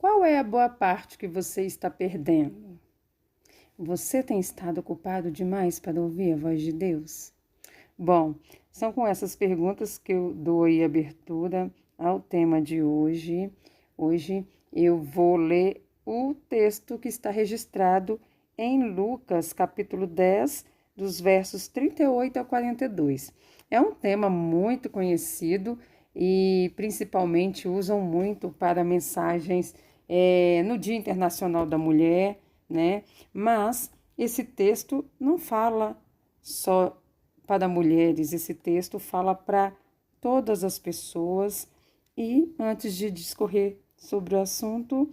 Qual é a boa parte que você está perdendo? Você tem estado ocupado demais para ouvir a voz de Deus? Bom, são com essas perguntas que eu dou aí abertura ao tema de hoje. Hoje eu vou ler o texto que está registrado em Lucas, capítulo 10, dos versos 38 a 42. É um tema muito conhecido e principalmente usam muito para mensagens no Dia Internacional da Mulher, né? Mas esse texto não fala só para mulheres, esse texto fala para todas as pessoas. E antes de discorrer sobre o assunto,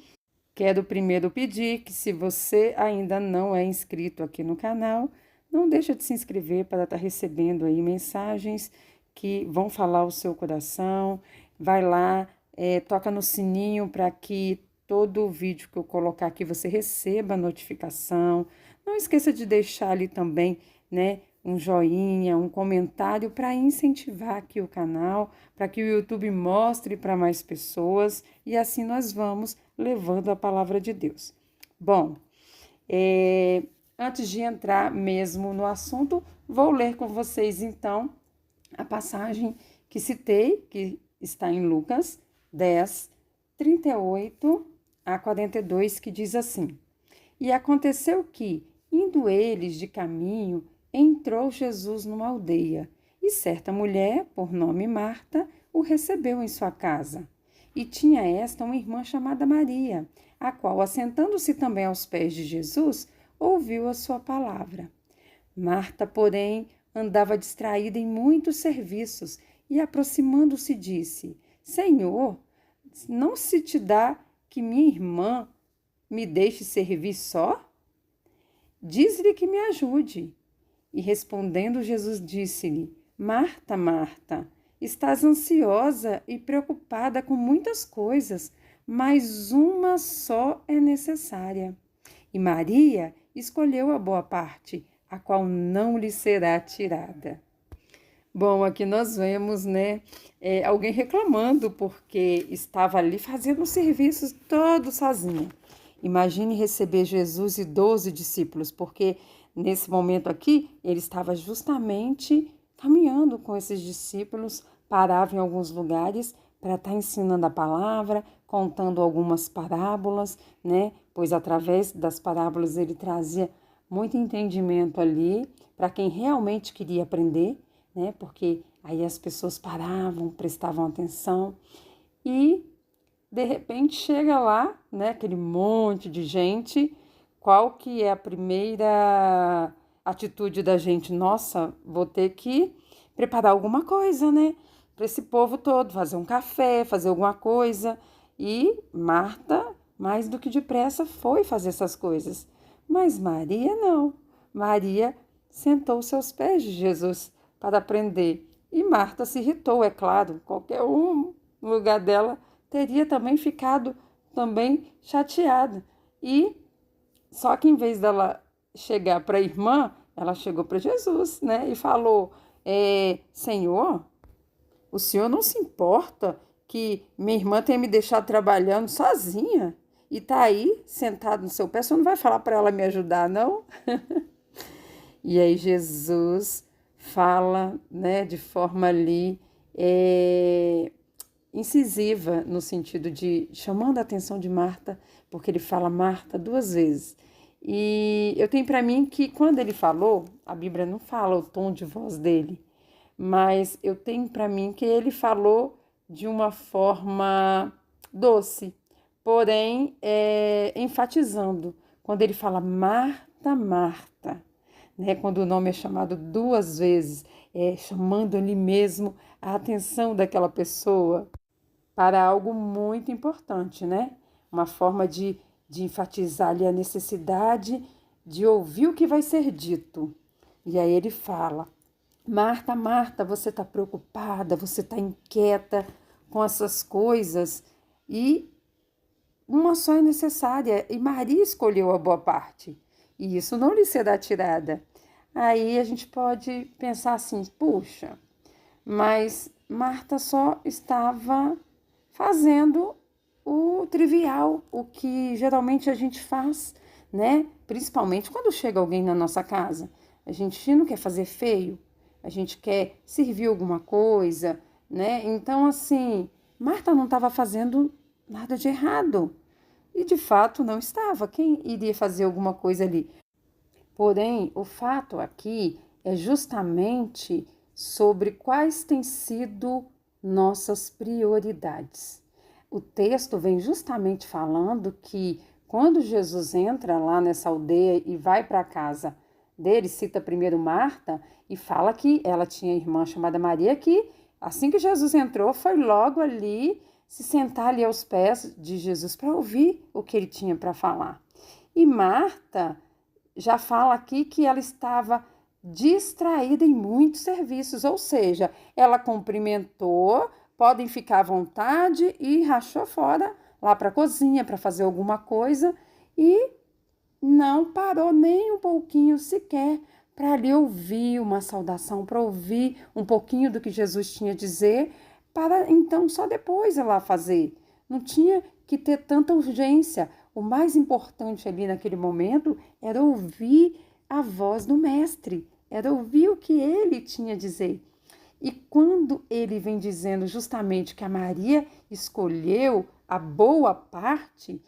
quero primeiro pedir que, se você ainda não é inscrito aqui no canal, não deixa de se inscrever para estar recebendo aí mensagens que vão falar o seu coração. Vai lá, toca no sininho para que todo o vídeo que eu colocar aqui você receba a notificação. Não esqueça de deixar ali também, né, um joinha, um comentário para incentivar aqui o canal, para que o YouTube mostre para mais pessoas e assim nós vamos levando a palavra de Deus. Bom, antes de entrar mesmo no assunto, vou ler com vocês então a passagem que citei, que está em Lucas 10, 38 a 42, que diz assim: E aconteceu que, indo eles de caminho, entrou Jesus numa aldeia, e certa mulher, por nome Marta, o recebeu em sua casa. E tinha esta uma irmã chamada Maria, a qual, assentando-se também aos pés de Jesus, ouviu a sua palavra. Marta, porém, andava distraída em muitos serviços e, aproximando-se, disse: Senhor, não se te dá que minha irmã me deixe servir só? Diz-lhe que me ajude. E respondendo, Jesus disse-lhe: Marta, Marta, estás ansiosa e preocupada com muitas coisas, mas uma só é necessária. E Maria escolheu a boa parte, a qual não lhe será tirada. Bom, aqui nós vemos, né, alguém reclamando porque estava ali fazendo os serviços todo sozinha. Imagine receber Jesus e 12 discípulos, porque nesse momento aqui ele estava justamente caminhando com esses discípulos, parava em alguns lugares para estar ensinando a palavra, contando algumas parábolas, né? Pois através das parábolas ele trazia muito entendimento ali para quem realmente queria aprender, né? Porque aí as pessoas paravam, prestavam atenção e de repente chega lá, né, aquele monte de gente. Qual que é a primeira atitude da gente? Nossa, vou ter que preparar alguma coisa, né? Para esse povo todo, fazer um café, fazer alguma coisa. E Marta, mais do que depressa, foi fazer essas coisas. Mas Maria não. Maria sentou-se aos pés de Jesus para aprender. E Marta se irritou, é claro. Qualquer um no lugar dela teria também ficado também chateada. E só que em vez dela chegar para a irmã, ela chegou para Jesus, né? E falou: Senhor, o senhor não se importa que minha irmã tenha me deixado trabalhando sozinha e tá aí sentado no seu pé? O senhor não vai falar para ela me ajudar, não? E aí Jesus fala, né, de forma ali incisiva, no sentido de chamando a atenção de Marta, porque ele fala Marta duas vezes. E eu tenho para mim que quando ele falou, a Bíblia não fala o tom de voz dele, mas eu tenho para mim que ele falou de uma forma doce, porém enfatizando. Quando ele fala Marta, Marta, né? Quando o nome é chamado duas vezes, chamando ali mesmo a atenção daquela pessoa para algo muito importante, né? Uma forma de enfatizar ali a necessidade de ouvir o que vai ser dito. E aí ele fala: Marta, Marta, você está preocupada, você está inquieta com essas coisas e uma só é necessária. E Maria escolheu a boa parte e isso não lhe será tirada. Aí a gente pode pensar assim: puxa, mas Marta só estava fazendo o trivial, o que geralmente a gente faz, né? Principalmente quando chega alguém na nossa casa. A gente não quer fazer feio, a gente quer servir alguma coisa, né? Então, assim, Marta não estava fazendo nada de errado. E de fato não estava. Quem iria fazer alguma coisa ali? Porém, o fato aqui é justamente sobre quais têm sido nossas prioridades. O texto vem justamente falando que quando Jesus entra lá nessa aldeia e vai para a casa dele, cita primeiro Marta e fala que ela tinha irmã chamada Maria, que assim que Jesus entrou, foi logo ali se sentar ali aos pés de Jesus para ouvir o que ele tinha para falar. E Marta já fala aqui que ela estava distraída em muitos serviços, ou seja, ela cumprimentou, podem ficar à vontade e rachou fora lá para a cozinha para fazer alguma coisa e não parou nem um pouquinho sequer para ali ouvir uma saudação, para ouvir um pouquinho do que Jesus tinha a dizer, para então só depois ela fazer. Não tinha que ter tanta urgência. O mais importante ali naquele momento era ouvir a voz do mestre, era ouvir o que ele tinha a dizer. E quando ele vem dizendo justamente que a Maria escolheu a boa parte,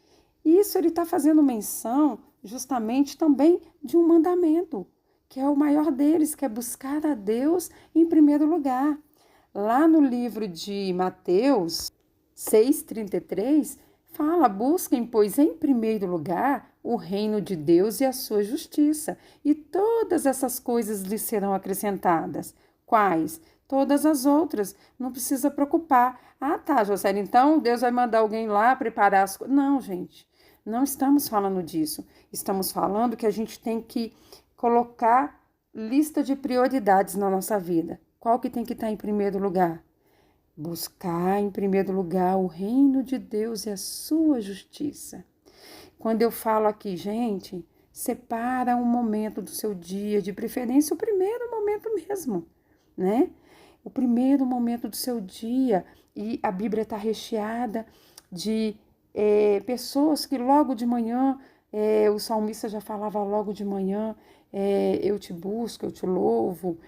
isso ele está fazendo menção justamente também de um mandamento, que é o maior deles, que é buscar a Deus em primeiro lugar. Lá no livro de Mateus 6,33, fala: busquem, pois, em primeiro lugar o reino de Deus e a sua justiça, e todas essas coisas lhes serão acrescentadas. Quais? Todas as outras. Não precisa preocupar. Ah, tá, José, então Deus vai mandar alguém lá preparar as coisas. Não, gente, não estamos falando disso. Estamos falando que a gente tem que colocar lista de prioridades na nossa vida. Qual que tem que estar em primeiro lugar? Buscar em primeiro lugar o reino de Deus e a sua justiça. Quando eu falo aqui, gente, separa um momento do seu dia, de preferência o primeiro momento mesmo, né? O primeiro momento do seu dia. E a Bíblia está recheada de pessoas que logo de manhã, o salmista já falava logo de manhã, eu te busco, eu te louvo.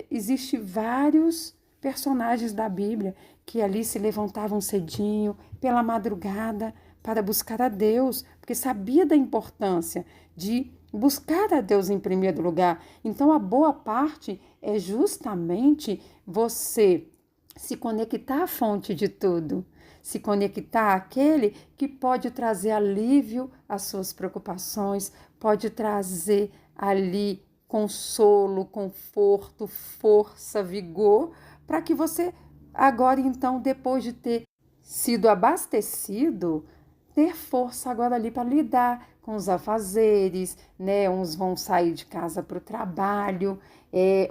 Existe vários personagens da Bíblia que ali se levantavam cedinho, pela madrugada, para buscar a Deus, porque sabia da importância de buscar a Deus em primeiro lugar. Então, a boa parte é justamente você se conectar à fonte de tudo, se conectar àquele que pode trazer alívio às suas preocupações, pode trazer ali consolo, conforto, força, vigor, para que você agora então, depois de ter sido abastecido, ter força agora ali para lidar com os afazeres, né? Uns vão sair de casa para o trabalho,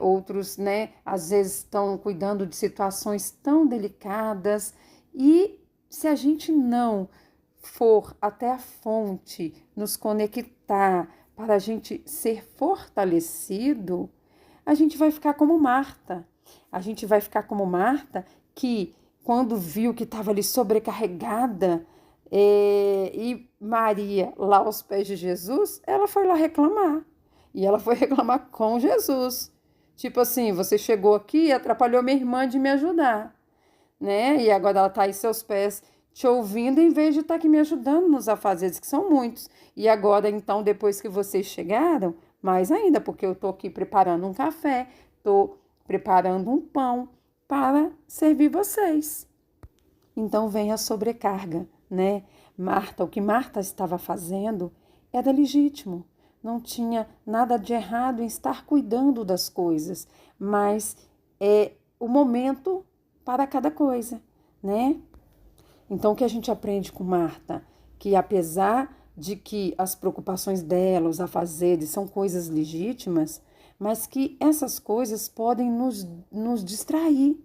outros, né, às vezes estão cuidando de situações tão delicadas. E se a gente não for até a fonte, nos conectar para a gente ser fortalecido, a gente vai ficar como Marta. A gente vai ficar como Marta, que quando viu que estava ali sobrecarregada, e Maria lá aos pés de Jesus, ela foi lá reclamar. E ela foi reclamar com Jesus. Tipo assim, você chegou aqui e atrapalhou minha irmã de me ajudar, né? E agora ela está aí seus pés te ouvindo em vez de estar aqui me ajudando nos afazeres, que são muitos. E agora, então, depois que vocês chegaram, mais ainda, porque eu estou aqui preparando um café, estou preparando um pão para servir vocês. Então vem a sobrecarga, né? Marta, o que Marta estava fazendo era legítimo. Não tinha nada de errado em estar cuidando das coisas, mas é o momento para cada coisa, né? Então o que a gente aprende com Marta? Que apesar de que as preocupações dela, os afazeres, são coisas legítimas, mas que essas coisas podem nos distrair,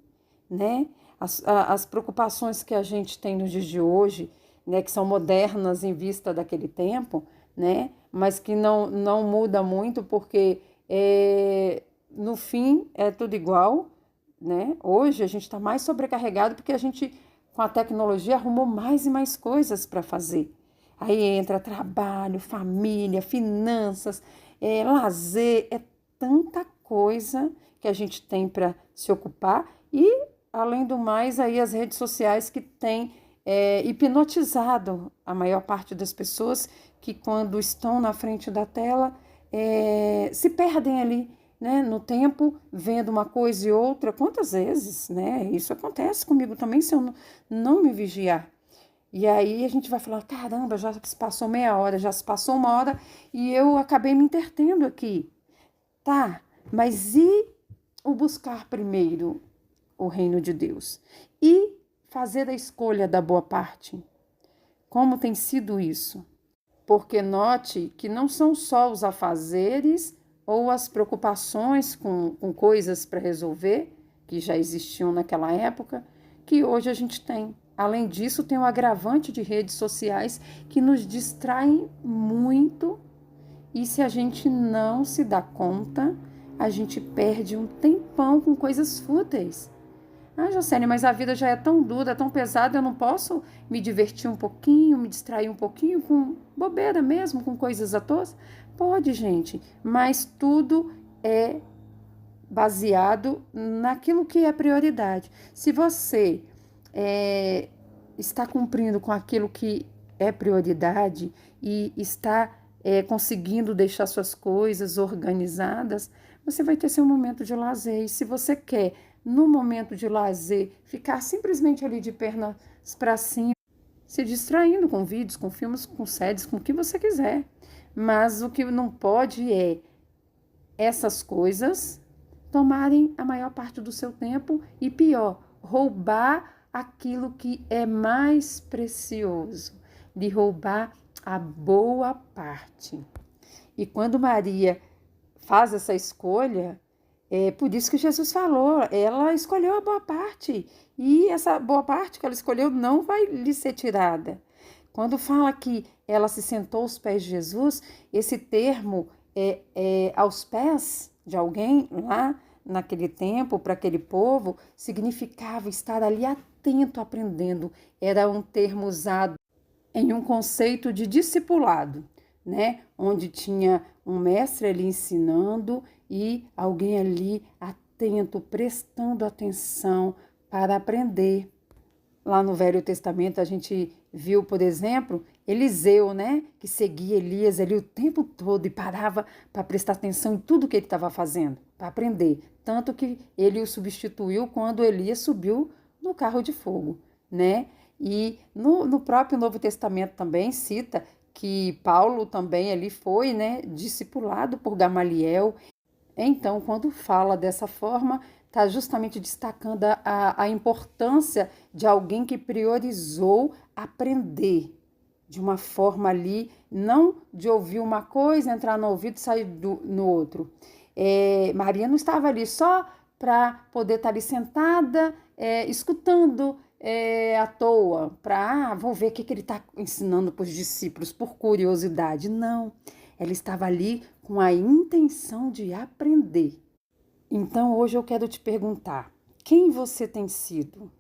né? As preocupações que a gente tem nos dias de hoje, né, que são modernas em vista daquele tempo, né, mas que não muda muito porque no fim é tudo igual, né? Hoje a gente está mais sobrecarregado porque a gente com a tecnologia, arrumou mais e mais coisas para fazer. Aí entra trabalho, família, finanças, lazer, é tanta coisa que a gente tem para se ocupar e, além do mais, aí as redes sociais que têm hipnotizado a maior parte das pessoas que, quando estão na frente da tela, se perdem ali, né, no tempo, vendo uma coisa e outra. Quantas vezes, né? Isso acontece comigo também se eu não me vigiar. E aí a gente vai falar, caramba, já se passou meia hora, já se passou uma hora e eu acabei me entretendo aqui. Tá, mas e o buscar primeiro o reino de Deus? E fazer a escolha da boa parte? Como tem sido isso? Porque note que não são só os afazeres ou as preocupações com coisas para resolver, que já existiam naquela época, que hoje a gente tem. Além disso, tem o agravante de redes sociais que nos distraem muito e, se a gente não se dá conta, a gente perde um tempão com coisas fúteis. Ah, Jocene, mas a vida já é tão dura, tão pesada, eu não posso me divertir um pouquinho, me distrair um pouquinho com bobeira mesmo, com coisas à toa? Pode, gente, mas tudo é baseado naquilo que é prioridade. Se você está cumprindo com aquilo que é prioridade e está conseguindo deixar suas coisas organizadas, você vai ter seu momento de lazer. E se você quer, no momento de lazer, ficar simplesmente ali de pernas para cima, se distraindo com vídeos, com filmes, com séries, com o que você quiser. Mas o que não pode é essas coisas tomarem a maior parte do seu tempo e, pior, roubar aquilo que é mais precioso, de roubar a boa parte. E quando Maria faz essa escolha, é por isso que Jesus falou, ela escolheu a boa parte, e essa boa parte que ela escolheu não vai lhe ser tirada. Quando fala que ela se sentou aos pés de Jesus, esse termo aos pés de alguém lá naquele tempo, para aquele povo, significava estar ali atento, aprendendo. Era um termo usado em um conceito de discipulado, né? Onde tinha um mestre ali ensinando e alguém ali atento, prestando atenção para aprender. Lá no Velho Testamento a gente viu, por exemplo, Eliseu, né? Que seguia Elias ali o tempo todo e parava para prestar atenção em tudo que ele estava fazendo, para aprender. Tanto que ele o substituiu quando Elias subiu no carro de fogo, né? E no próprio Novo Testamento também cita que Paulo também ali foi, né, discipulado por Gamaliel. Então, quando fala dessa forma, está justamente destacando a importância de alguém que priorizou aprender de uma forma ali, não de ouvir uma coisa, entrar no ouvido e sair no outro. Maria não estava ali só para poder estar ali sentada, escutando à toa, para vou ver o que ele está ensinando para os discípulos, por curiosidade. Não, ela estava ali com a intenção de aprender. Então, hoje eu quero te perguntar, quem você tem sido?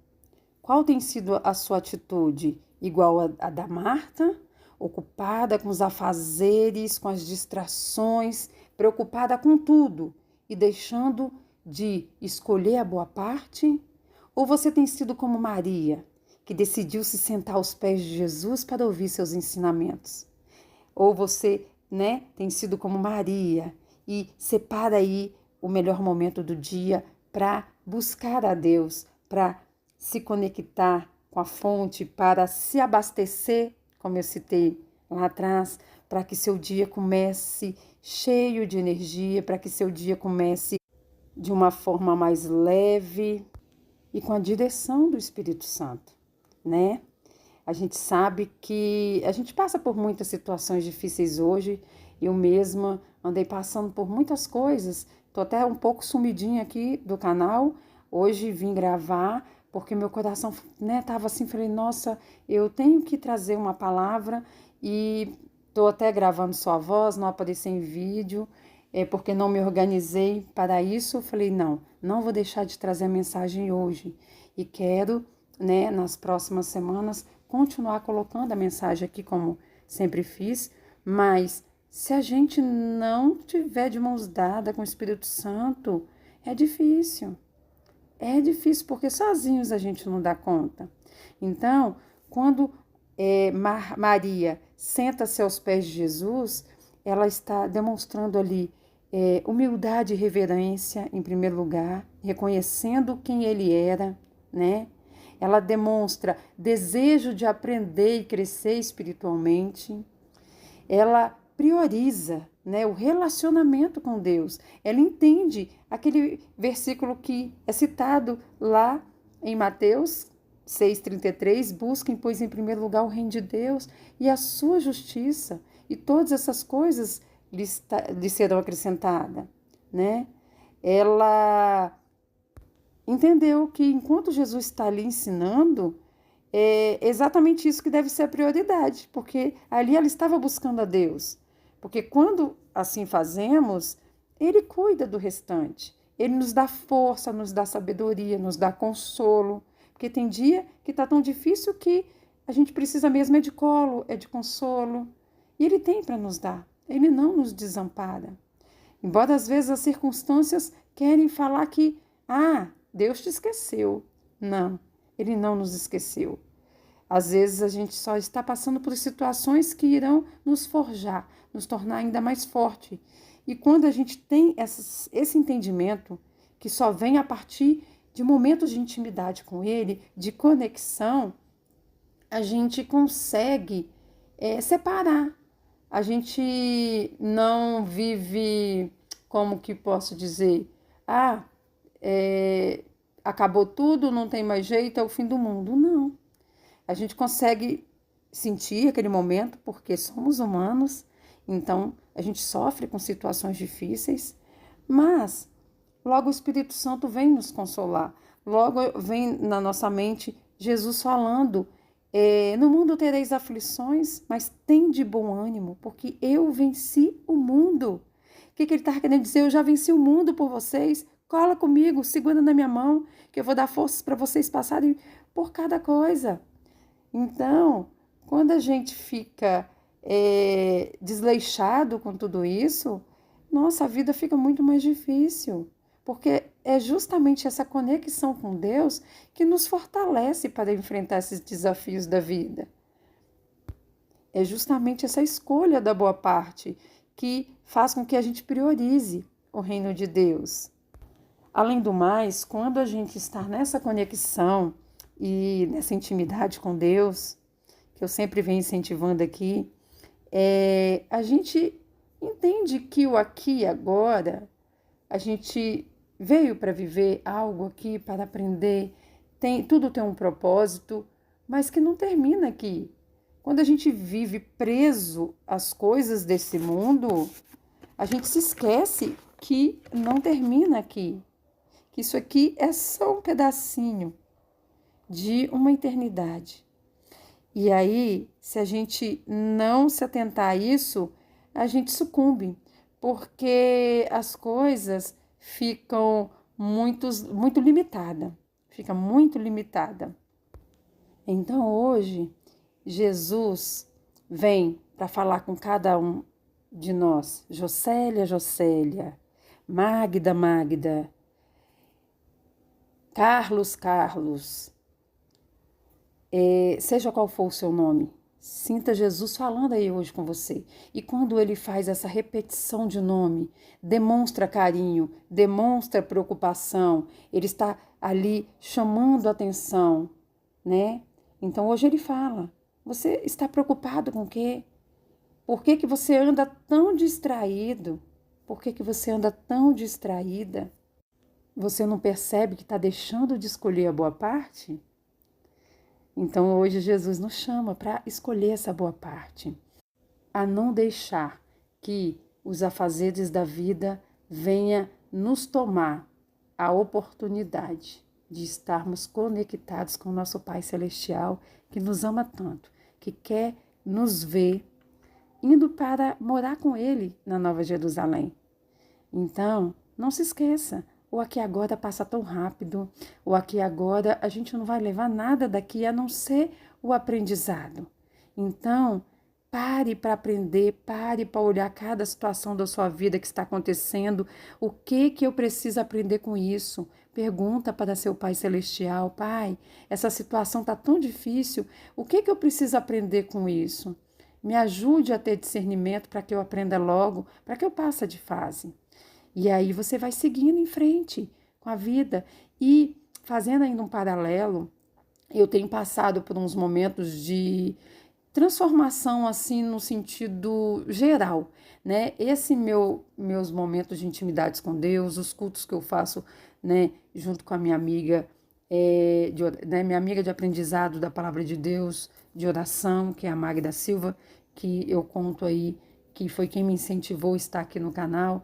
Qual tem sido a sua atitude? Igual a da Marta? Ocupada com os afazeres, com as distrações, preocupada com tudo e deixando de escolher a boa parte? Ou você tem sido como Maria, que decidiu se sentar aos pés de Jesus para ouvir seus ensinamentos? Ou você, né, tem sido como Maria e separa aí o melhor momento do dia para buscar a Deus, para se conectar com a fonte, para se abastecer, como eu citei lá atrás, para que seu dia comece cheio de energia, para que seu dia comece de uma forma mais leve e com a direção do Espírito Santo, né? A gente sabe que a gente passa por muitas situações difíceis hoje. Eu mesma andei passando por muitas coisas. Tô até um pouco sumidinha aqui do canal. Hoje vim gravar porque meu coração, né, tava assim, falei, nossa, eu tenho que trazer uma palavra e tô até gravando só a voz, não aparecer em vídeo, porque não me organizei para isso. Eu falei, não vou deixar de trazer a mensagem hoje. E quero né, nas próximas semanas, continuar colocando a mensagem aqui, como sempre fiz, mas se a gente não tiver de mãos dadas com o Espírito Santo, é difícil. É difícil, porque sozinhos a gente não dá conta. Então, quando Maria senta-se aos pés de Jesus, ela está demonstrando ali humildade e reverência, em primeiro lugar, reconhecendo quem ele era, né? Ela demonstra desejo de aprender e crescer espiritualmente. Ela prioriza, né, o relacionamento com Deus. Ela entende aquele versículo que é citado lá em Mateus 6,33, busquem, pois, em primeiro lugar o reino de Deus e a sua justiça, e todas essas coisas lhe serão acrescentadas, né? Ela entendeu que enquanto Jesus está ali ensinando, é exatamente isso que deve ser a prioridade, porque ali ela estava buscando a Deus. Porque quando assim fazemos, Ele cuida do restante. Ele nos dá força, nos dá sabedoria, nos dá consolo. Porque tem dia que está tão difícil que a gente precisa mesmo é de colo, é de consolo. E Ele tem para nos dar. Ele não nos desampara. Embora às vezes as circunstâncias querem falar que, Deus te esqueceu. Não, Ele não nos esqueceu. Às vezes a gente só está passando por situações que irão nos forjar, nos tornar ainda mais forte. E quando a gente tem esse entendimento, que só vem a partir de momentos de intimidade com Ele, de conexão, a gente consegue separar. A gente não vive, como que posso dizer, acabou tudo, não tem mais jeito, é o fim do mundo. Não. A gente consegue sentir aquele momento porque somos humanos, então a gente sofre com situações difíceis, mas logo o Espírito Santo vem nos consolar, logo vem na nossa mente Jesus falando, no mundo tereis aflições, mas tem de bom ânimo, porque eu venci o mundo. O que ele está querendo dizer? Eu já venci o mundo por vocês, cola comigo, segura na minha mão, que eu vou dar forças para vocês passarem por cada coisa. Então, quando a gente fica desleixado com tudo isso, nossa, a vida fica muito mais difícil, porque é justamente essa conexão com Deus que nos fortalece para enfrentar esses desafios da vida. É justamente essa escolha da boa parte que faz com que a gente priorize o reino de Deus. Além do mais, quando a gente está nessa conexão e nessa intimidade com Deus, que eu sempre venho incentivando aqui, a gente entende que o aqui e agora, a gente veio para viver algo aqui, para aprender, tudo tem um propósito, mas que não termina aqui. Quando a gente vive preso às coisas desse mundo, a gente se esquece que não termina aqui, que isso aqui é só um pedacinho de uma eternidade. E aí, se a gente não se atentar a isso, a gente sucumbe, porque as coisas ficam muito limitadas, fica muito limitada. Então hoje, Jesus vem para falar com cada um de nós, Jocélia, Jocélia, Magda, Magda, Carlos, Carlos, seja qual for o seu nome, sinta Jesus falando aí hoje com você. E quando ele faz essa repetição de nome, demonstra carinho, demonstra preocupação, ele está ali chamando a atenção, né? Então hoje ele fala, você está preocupado com o quê? Por que que você anda tão distraído? Por que que você anda tão distraída? Você não percebe que está deixando de escolher a boa parte? Então hoje Jesus nos chama para escolher essa boa parte, a não deixar que os afazeres da vida venha nos tomar a oportunidade de estarmos conectados com o nosso Pai Celestial, que nos ama tanto, que quer nos ver indo para morar com Ele na Nova Jerusalém. Então, não se esqueça, o aqui e agora passa tão rápido, o aqui e agora a gente não vai levar nada daqui a não ser o aprendizado. Então, pare para aprender, pare para olhar cada situação da sua vida que está acontecendo. O que eu preciso aprender com isso? Pergunta para seu Pai Celestial: Pai, essa situação está tão difícil, o que eu preciso aprender com isso? Me ajude a ter discernimento para que eu aprenda logo, para que eu passe de fase. E aí você vai seguindo em frente com a vida. E fazendo ainda um paralelo, eu tenho passado por uns momentos de transformação assim no sentido geral, né? Meus momentos de intimidades com Deus, os cultos que eu faço, né, junto com a minha amiga, minha amiga de aprendizado da palavra de Deus, de oração, que é a Magda Silva, que eu conto aí, que foi quem me incentivou a estar aqui no canal,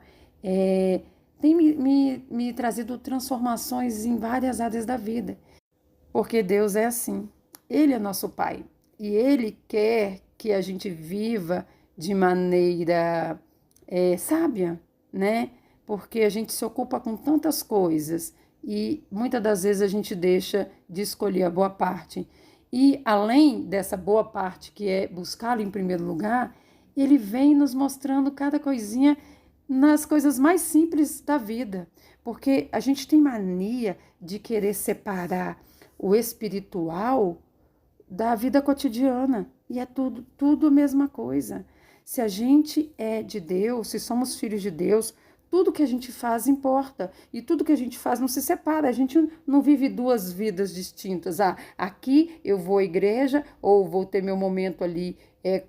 tem me trazido transformações em várias áreas da vida, porque Deus é assim, Ele é nosso Pai. E Ele quer que a gente viva de maneira sábia, né? Porque a gente se ocupa com tantas coisas e muitas das vezes a gente deixa de escolher a boa parte. E além dessa boa parte, que é buscá-lo em primeiro lugar, Ele vem nos mostrando cada coisinha nas coisas mais simples da vida. Porque a gente tem mania de querer separar o espiritual da vida cotidiana. E é tudo a mesma coisa. Se a gente é de Deus, se somos filhos de Deus, tudo que a gente faz importa. E tudo que a gente faz não se separa. A gente não vive duas vidas distintas. Aqui eu vou à igreja, ou vou ter meu momento ali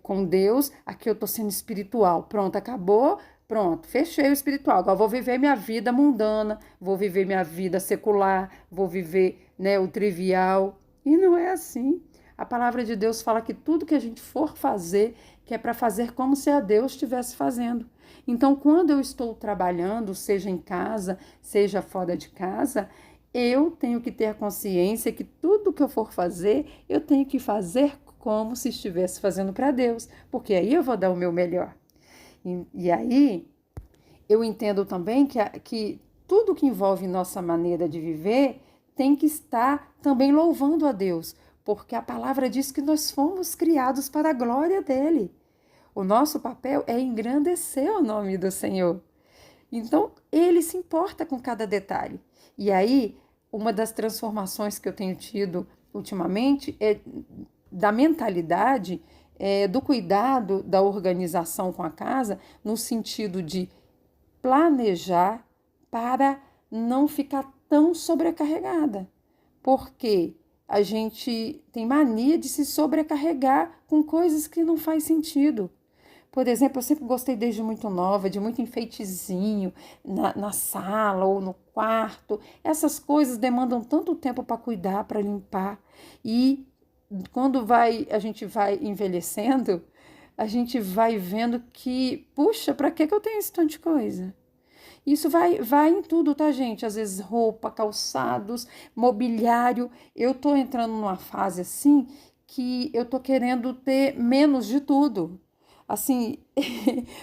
com Deus. Aqui eu estou sendo espiritual. Pronto, acabou. Pronto, fechei o espiritual. Agora vou viver minha vida mundana, vou viver minha vida secular, vou viver, né, o trivial. E não é assim. A palavra de Deus fala que tudo que a gente for fazer, que é para fazer como se a Deus estivesse fazendo. Então, quando eu estou trabalhando, seja em casa, seja fora de casa, eu tenho que ter a consciência que tudo que eu for fazer, eu tenho que fazer como se estivesse fazendo para Deus, porque aí eu vou dar o meu melhor. E aí, eu entendo também que tudo que envolve nossa maneira de viver tem que estar também louvando a Deus, porque a palavra diz que nós fomos criados para a glória dele. O nosso papel é engrandecer o nome do Senhor. Então, ele se importa com cada detalhe. E aí, uma das transformações que eu tenho tido ultimamente é da mentalidade, do cuidado, da organização com a casa, no sentido de planejar para não ficar tão sobrecarregada. Porque a gente tem mania de se sobrecarregar com coisas que não faz sentido. Por exemplo, eu sempre gostei desde muito nova de muito enfeitezinho na sala ou no quarto. Essas coisas demandam tanto tempo para cuidar, para limpar. E quando a gente vai envelhecendo, a gente vai vendo que, puxa, para que eu tenho esse tanto de coisa? Isso vai em tudo, tá, gente? Às vezes roupa, calçados, mobiliário. Eu tô entrando numa fase assim que eu tô querendo ter menos de tudo. Assim,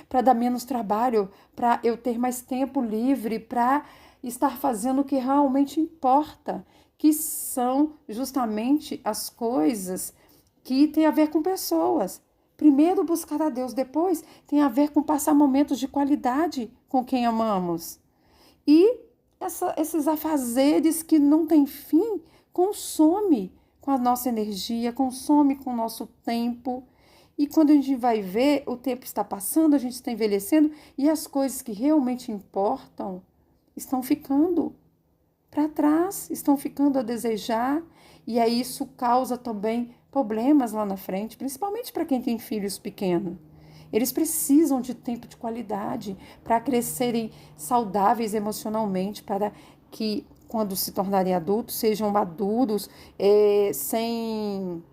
para dar menos trabalho, para eu ter mais tempo livre, para estar fazendo o que realmente importa, que são justamente as coisas que têm a ver com pessoas. Primeiro buscar a Deus, depois tem a ver com passar momentos de qualidade com quem amamos. E esses afazeres que não têm fim consome com a nossa energia, consome com o nosso tempo. E quando a gente vai ver, o tempo está passando, a gente está envelhecendo e as coisas que realmente importam estão ficando para trás, estão ficando a desejar. E aí isso causa também problemas lá na frente, principalmente para quem tem filhos pequenos. Eles precisam de tempo de qualidade para crescerem saudáveis emocionalmente, para que, quando se tornarem adultos, sejam maduros, sem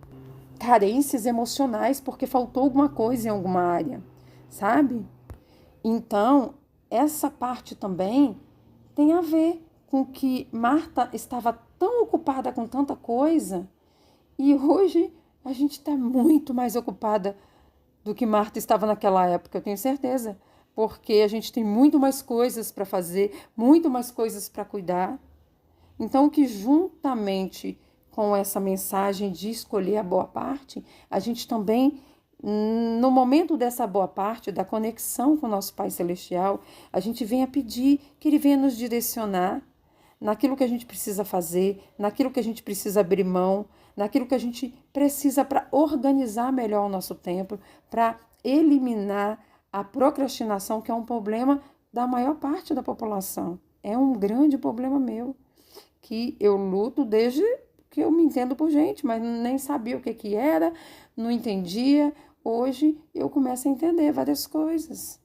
carências emocionais, porque faltou alguma coisa em alguma área, sabe? Então, essa parte também tem a ver com que Marta estava tão ocupada com tanta coisa e hoje a gente está muito mais ocupada do que Marta estava naquela época, eu tenho certeza. porque a gente tem muito mais coisas para fazer, muito mais coisas para cuidar. Então, que juntamente com essa mensagem de escolher a boa parte, a gente também, no momento dessa boa parte, da conexão com o nosso Pai Celestial, a gente venha pedir que Ele venha nos direcionar naquilo que a gente precisa fazer, naquilo que a gente precisa abrir mão, naquilo que a gente precisa para organizar melhor o nosso tempo, para eliminar a procrastinação, que é um problema da maior parte da população. É um grande problema meu, que eu luto desde que eu me entendo por gente, mas nem sabia o que era, não entendia. Hoje eu começo a entender várias coisas.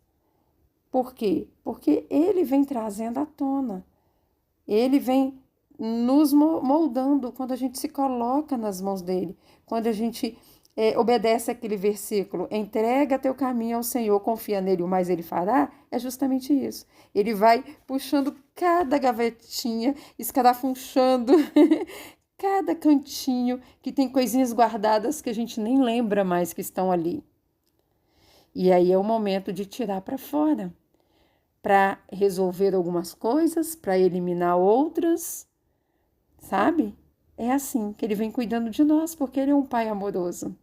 Por quê? Porque ele vem trazendo à tona. Ele vem nos moldando quando a gente se coloca nas mãos dele, quando a gente obedece aquele versículo, entrega teu caminho ao Senhor, confia nele, o mais ele fará, é justamente isso. Ele vai puxando cada gavetinha, escarafunchando cada cantinho que tem coisinhas guardadas que a gente nem lembra mais que estão ali. E aí é o momento de tirar para fora, para resolver algumas coisas, para eliminar outras, sabe? É assim que ele vem cuidando de nós, porque ele é um pai amoroso.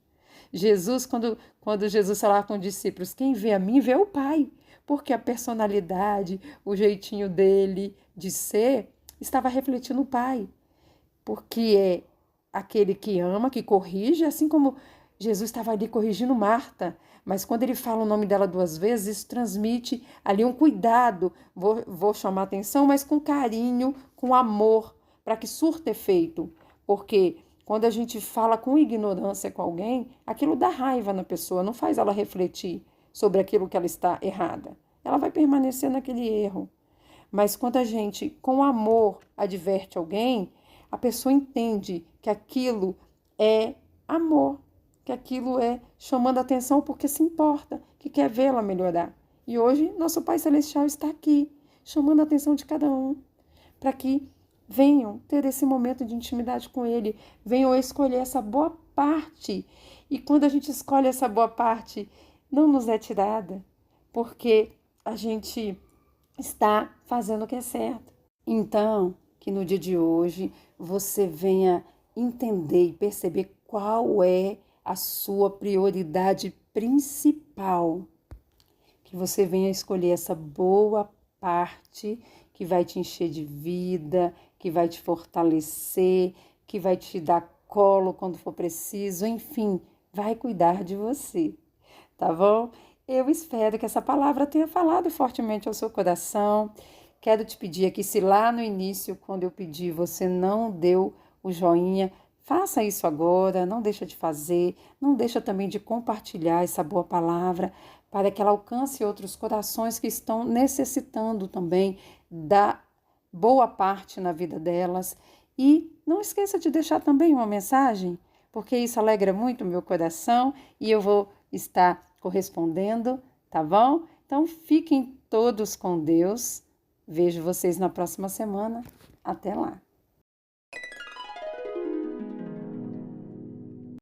Jesus, quando Jesus falava com os discípulos, quem vê a mim vê o Pai, porque a personalidade, o jeitinho dele de ser, estava refletindo o Pai, porque é aquele que ama, que corrige, assim como Jesus estava ali corrigindo Marta, mas quando ele fala o nome dela 2 vezes, isso transmite ali um cuidado, vou chamar atenção, mas com carinho, com amor, para que surta efeito, porque quando a gente fala com ignorância com alguém, aquilo dá raiva na pessoa, não faz ela refletir sobre aquilo que ela está errada. Ela vai permanecer naquele erro. Mas quando a gente, com amor, adverte alguém, a pessoa entende que aquilo é amor, que aquilo é chamando atenção porque se importa, que quer vê-la melhorar. E hoje, nosso Pai Celestial está aqui, chamando a atenção de cada um, para que venham ter esse momento de intimidade com Ele, venham escolher essa boa parte. E quando a gente escolhe essa boa parte, não nos é tirada, porque a gente está fazendo o que é certo. Então, que no dia de hoje você venha entender e perceber qual é a sua prioridade principal. Que você venha escolher essa boa parte que vai te encher de vida, que vai te fortalecer, que vai te dar colo quando for preciso, enfim, vai cuidar de você, tá bom? Eu espero que essa palavra tenha falado fortemente ao seu coração. Quero te pedir aqui, se lá no início, quando eu pedi, você não deu o joinha, faça isso agora, não deixa de fazer, não deixa também de compartilhar essa boa palavra para que ela alcance outros corações que estão necessitando também da boa parte na vida delas. E não esqueça de deixar também uma mensagem, porque isso alegra muito o meu coração e eu vou estar correspondendo, tá bom? Então fiquem todos com Deus. Vejo vocês na próxima semana. Até lá!